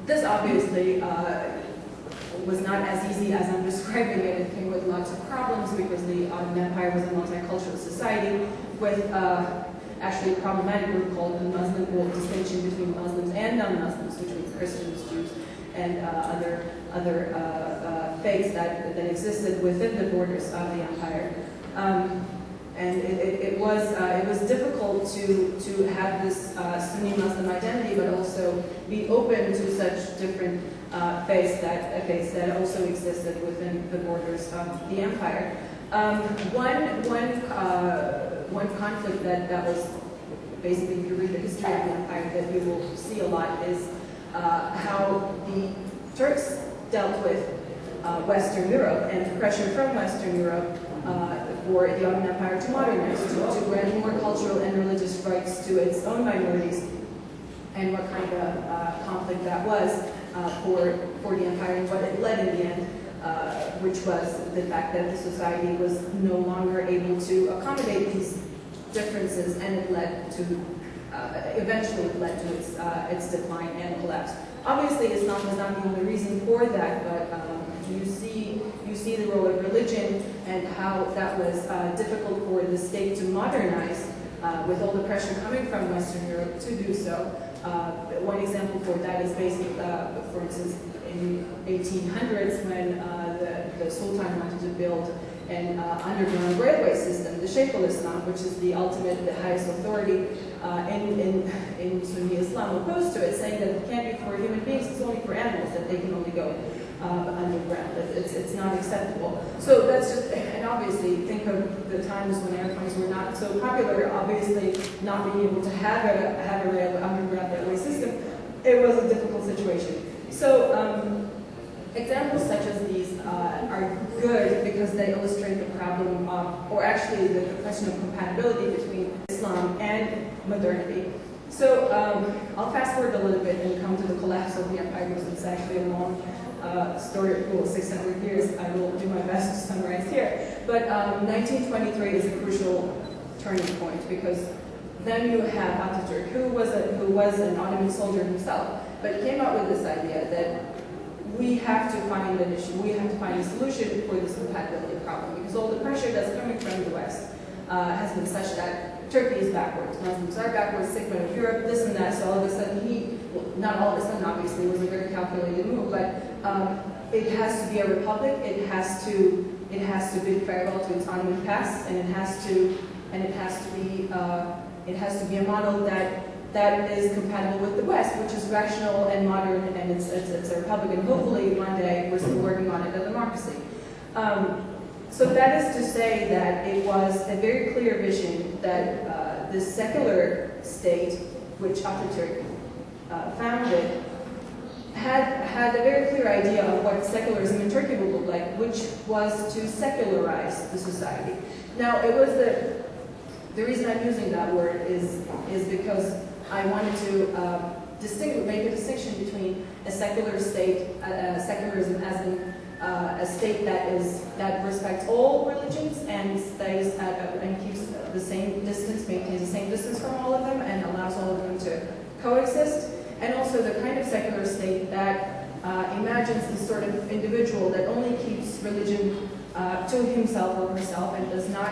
This obviously was not as easy as I'm describing it. It came with lots of problems because the Ottoman Empire was a multicultural society with actually a problematic group called the Muslim, well, distinction between Muslims and non-Muslims, which means Christians, Jews, and other faiths that existed within the borders of the empire. And it was difficult to have this Sunni Muslim identity, but also be open to such different faiths that also existed within the borders of the empire. One conflict that was basically, if you read the history of the empire, that you will see a lot is how the Turks dealt with Western Europe and pressure from Western Europe for the Ottoman Empire to modernize, to grant more cultural and religious rights to its own minorities, and what kind of conflict that was for the empire and what it led in the end, which was the fact that the society was no longer able to accommodate these differences, and it led to, eventually it led to its decline and collapse. Obviously, Islam was not the only reason for that, but you see the role of religion and how that was difficult for the state to modernize with all the pressure coming from Western Europe to do so. One example for that is basically, for instance, in 1800s when the Sultan wanted to build an underground railway system, the Sheikh al-Islam, which is the ultimate, the highest authority in Sunni Islam, opposed to it, saying that it can't be for human beings, it's only for animals, that they can only go underground. It's not acceptable. So that's just, and obviously think of the times when airplanes were not so popular, obviously not being able to have a underground railway system, it was a difficult situation. So examples such as these are good because they illustrate the problem of, or actually the question of compatibility between Islam and modernity. So I'll fast forward a little bit and come to the collapse of the empire because it's actually a long story, well, 600 years. I will do my best to summarize here. But 1923 is a crucial turning point because then you have Atatürk, who was an Ottoman soldier himself, but came up with this idea that we have to find an issue, we have to find a solution for this compatibility problem, because all the pressure that's coming from the West has been such that Turkey is backwards, Muslims are backwards, segment of Europe, this and that, so all of a sudden well, not all of a sudden obviously, it was a very calculated move, but it has to be a republic, it has to bid farewell to its Ottoman past, and it has to be a model that is compatible with the West, which is rational and modern, and it's a republic, and hopefully one day we're still working on it, a democracy. So that is to say that it was a very clear vision that this secular state, which Atatürk founded, had a very clear idea of what secularism in Turkey would look like, which was to secularize the society. Now, it was the reason I'm using that word is because I wanted to make a distinction between a secular state, secularism as in a state that respects all religions and stays and keeps the same distance, maintains the same distance from all of them, and allows all of them to coexist, and also the kind of secular state that imagines this sort of individual that only keeps religion to himself or herself and does not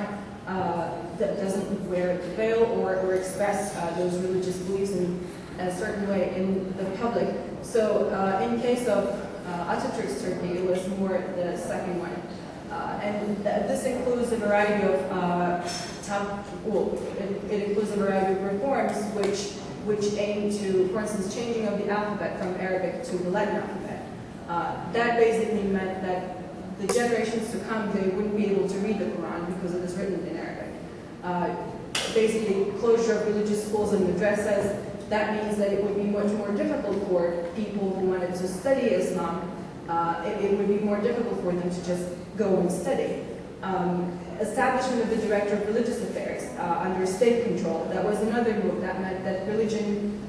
that doesn't wear the veil or express those religious beliefs in a certain way in the public. So in case of Atatürk's Turkey, it was more the second one. And this includes a variety of it includes a variety of reforms which aim to, for instance, changing of the alphabet from Arabic to the Latin alphabet. That basically meant that the generations to come, they wouldn't be able to read the Quran because it is written in Arabic. Basically, closure of religious schools and madrasas, that means that it would be much more difficult for people who wanted to study Islam. It would be more difficult for them to just go and study. Establishment of the Director of Religious Affairs under state control, that was another move. That meant that religion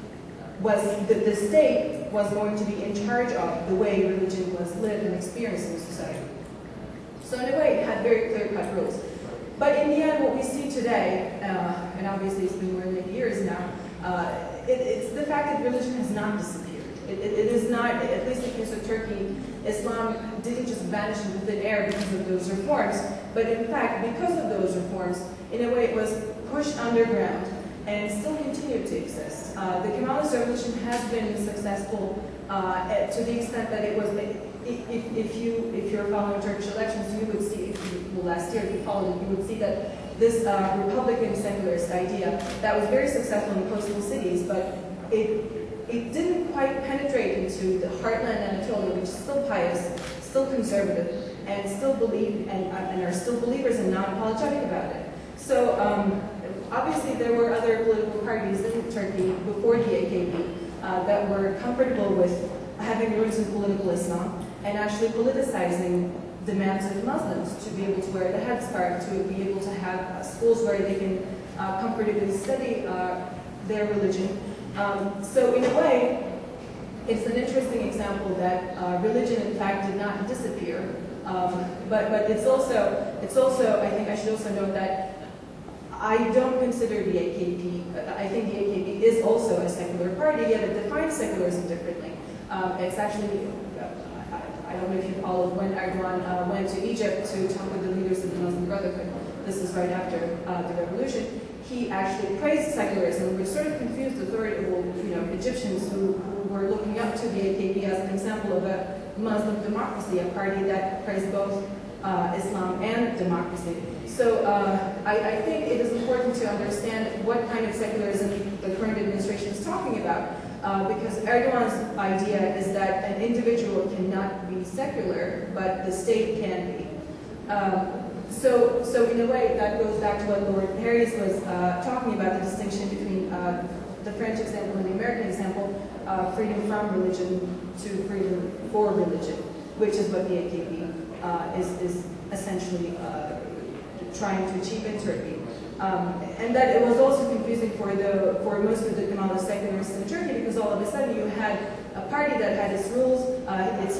was, the state was going to be in charge of the way religion was lived and experienced in society. So in a way, it had very clear-cut rules. But in the end, what we see today, and obviously it's been more than 8 years now, it's the fact that religion has not disappeared. It is not, at least in the case of Turkey, Islam didn't just vanish into thin air because of those reforms, but in fact, because of those reforms, in a way it was pushed underground and still continued to exist. The Kemalist revolution has been successful to the extent that it was, if you're following Turkish elections, you would see, last year if you followed it, you would see that this Republican secularist idea that was very successful in coastal cities, but it didn't quite penetrate into the heartland Anatolia, which is still pious, still conservative, and still believe and are still believers and not apologetic about it. So obviously there were other political parties in Turkey before the AKP that were comfortable with having roots in political Islam and actually politicizing demands of Muslims to be able to wear the headscarf, to be able to have schools where they can comfortably study their religion. So in a way, it's an interesting example that religion in fact did not disappear. But it's also, I think I should also note that I don't consider the AKP, I think the AKP is also a secular party, yet it defines secularism differently. It's actually, I don't know if you followed when Erdogan went to Egypt to talk with the leaders of the Muslim Brotherhood. This is right after the revolution. He actually praised secularism, which sort of confused authoritative, Egyptians who were looking up to the AKP as an example of a Muslim democracy, a party that praised both Islam and democracy. So I think it is important to understand what kind of secularism the current administration is talking about. Because Erdogan's idea is that an individual cannot be secular, but the state can be. So in a way, that goes back to what Lord Harries was talking about, the distinction between the French example and the American example, freedom from religion to freedom for religion, which is what the AKP is essentially trying to achieve in Turkey. And that it was also confusing for most of the Kemalist secularists in Turkey, because all of a sudden you had a party that had its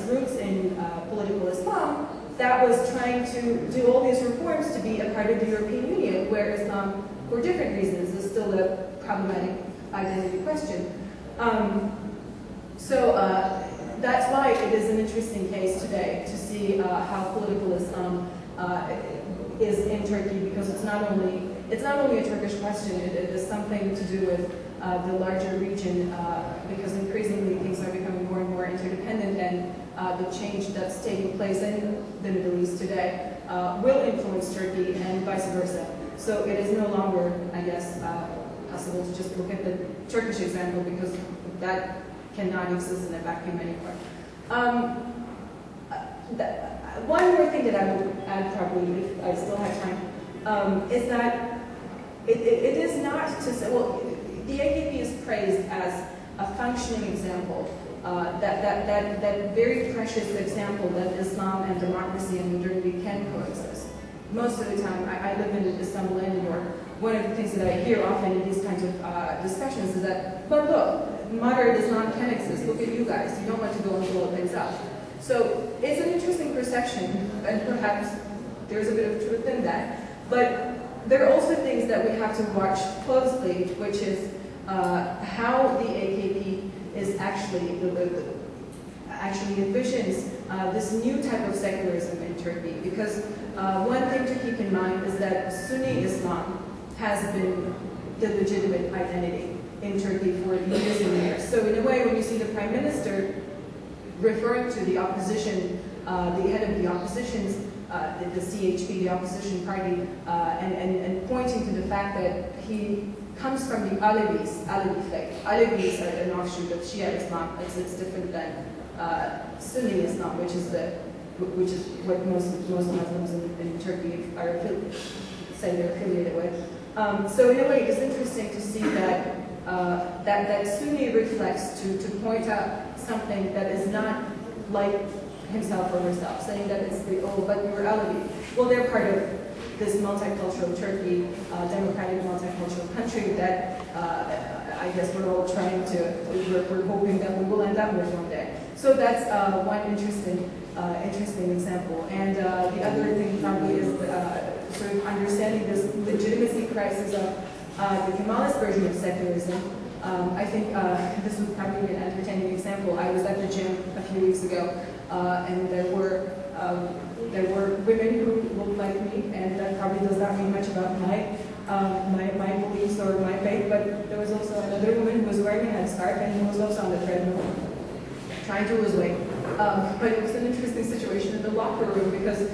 roots in political Islam that was trying to do all these reforms to be a part of the European Union, where Islam, for different reasons, is still a problematic identity question. So that's why it is an interesting case today to see how political Islam is in Turkey, because it's not only a Turkish question, it is something to do with the larger region, because increasingly things are becoming more and more interdependent, and the change that's taking place in the Middle East today will influence Turkey and vice versa. So it is no longer, I guess, possible to just look at the Turkish example, because that cannot exist in a vacuum anymore. One more thing that I would add, probably, if I still have time, is that it is not to say, well, the AKP is praised as a functioning example, that very precious example that Islam and democracy and modernity can coexist. Most of the time, I live in Istanbul and New York. One of the things that I hear often in these kinds of discussions is that, but look, moderate Islam can exist. Look at you guys. You don't want to go and blow things up. So it's an interesting perception, and perhaps there's a bit of truth in that. But there are also things that we have to watch closely, which is how the AKP is actually envisions this new type of secularism in Turkey. Because one thing to keep in mind is that Sunni Islam has been the legitimate identity in Turkey for years and years. So in a way, when you see the Prime Minister referring to the opposition, the head of the opposition's, the CHP, the opposition party, and pointing to the fact that he comes from the Alevi faith. Alevis are an offshoot of Shia Islam. It's different than Sunni Islam, which is what most Muslims in Turkey are say they're affiliated with. So in a way, it's interesting to see that that Sunni reflects to point out something that is not like himself or herself, saying that it's but you're Alevi. Well, they're part of this multicultural Turkey, democratic multicultural country that I guess we're all trying to, we're hoping that we will end up with one day. So that's one interesting example. And the other thing probably is sort of understanding this legitimacy crisis of the Kemalist version of secularism, I think this would probably be an entertaining example. I was at the gym a few weeks ago, and there were women who looked like me, and that probably does not mean much about my beliefs or my faith, but there was also another woman who was wearing a headscarf and who was also on the treadmill, trying to lose weight. But it was an interesting situation in the locker room because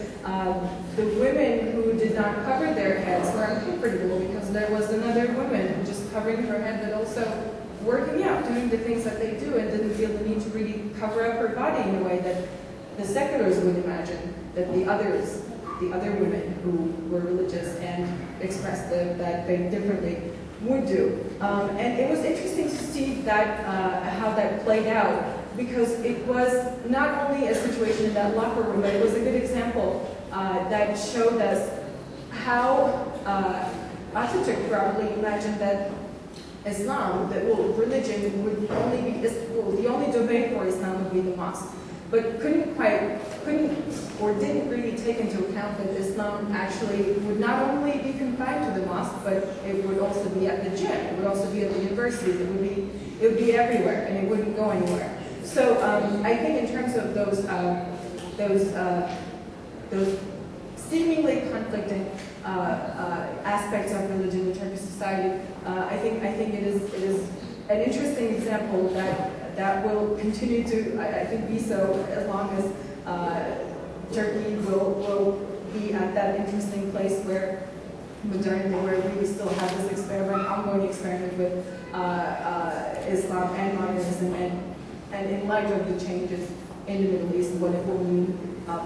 the women who did not cover their heads were uncomfortable because there was another woman just covering her head but also working out, doing the things that they do, and didn't feel the need to really cover up her body in a way that the seculars would imagine that the other women who were religious and expressed that faith differently would do. And it was interesting to see that how that played out, because it was not only a situation in that locker room, but it was a good example that showed us how Atatürk probably imagined that Islam, that religion would only be, the only domain for Islam would be the mosque. But couldn't or didn't really take into account that Islam actually would not only be confined to the mosque, but it would also be at the gym, it would also be at the universities, it would be everywhere, and it wouldn't go anywhere. So I think in terms of those seemingly conflicting aspects of religion in Turkish society, I think it is an interesting example that will continue to, I think, be so as long as Turkey will be at that interesting place where modernity, where we still have this ongoing experiment with Islam and modernism, and in light of the changes in the Middle East, what it will mean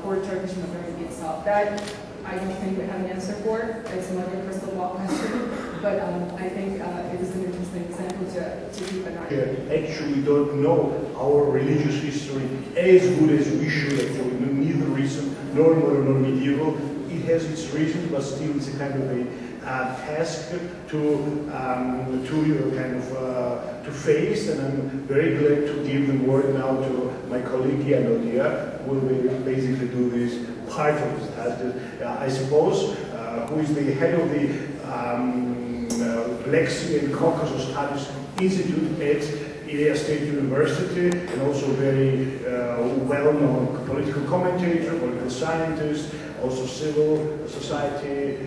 for Turkish modernity itself. That I don't think we have an answer for. It's another crystal ball question, but I think it is an interesting example to keep an eye on. Actually, we don't know our religious history as good as we should. Actually, neither recent nor modern nor medieval. It has its reasons, but still it's a kind of a task to face, and I'm very glad to give the word now to my colleague Nadia, who will basically do this part of this task. I suppose, who is the head of the Black Sea and Caucasus Studies Institute at Ilia State University, and also very well-known political commentator, political scientist, also civil society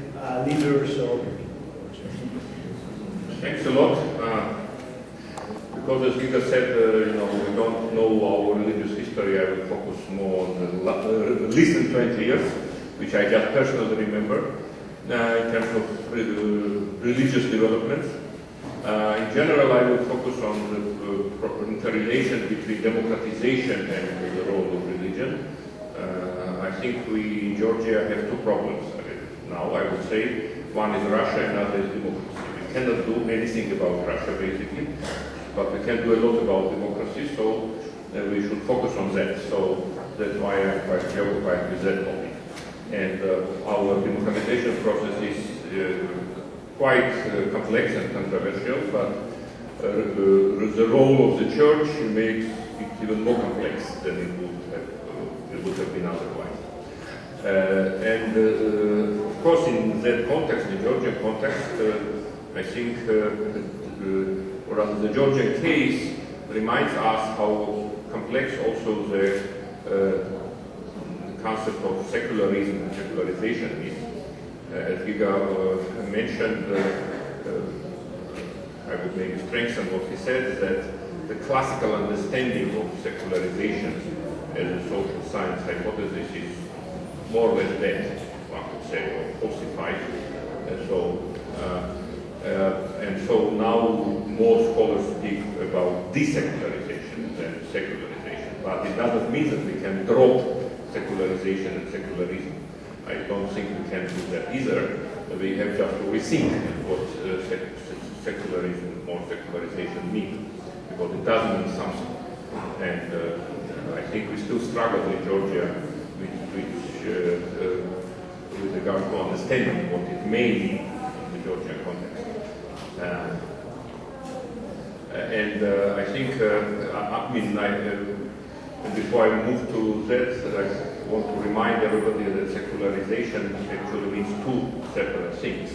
leader. So, thanks a lot. Because as Giga said, we don't know our religious history. I will focus more on the recent 20 years, which I just personally remember, in terms of religious developments. In general, I will focus on the interrelation between democratization and the role of religion. I think we in Georgia have two problems now, I would say. One is Russia and another is democracy. We cannot do anything about Russia, basically, but we can do a lot about democracy, so we should focus on that. So that's why I'm quite preoccupied with that topic. And our democratization process is quite complex and controversial, but the role of the church makes it even more complex than it would have been otherwise. Of course, in that context, the Georgian context, I think, or rather the Georgian case reminds us how complex also the concept of secularism and secularization is. As Giga mentioned, I would maybe strengthen what he said, that the classical understanding of secularization as a social science hypothesis is more or less dead, one could say, or falsified. And so now more scholars speak about desecularization than secularization. But it doesn't mean that we can drop secularization and secularism. I don't think we can do that either. We have just to rethink what secularism or secularization mean, because it does mean something. And I think we still struggle in Georgia with regard to understanding what it may mean in the Georgian context. I think, before I move to that, I want to remind everybody that secularization actually means two separate things.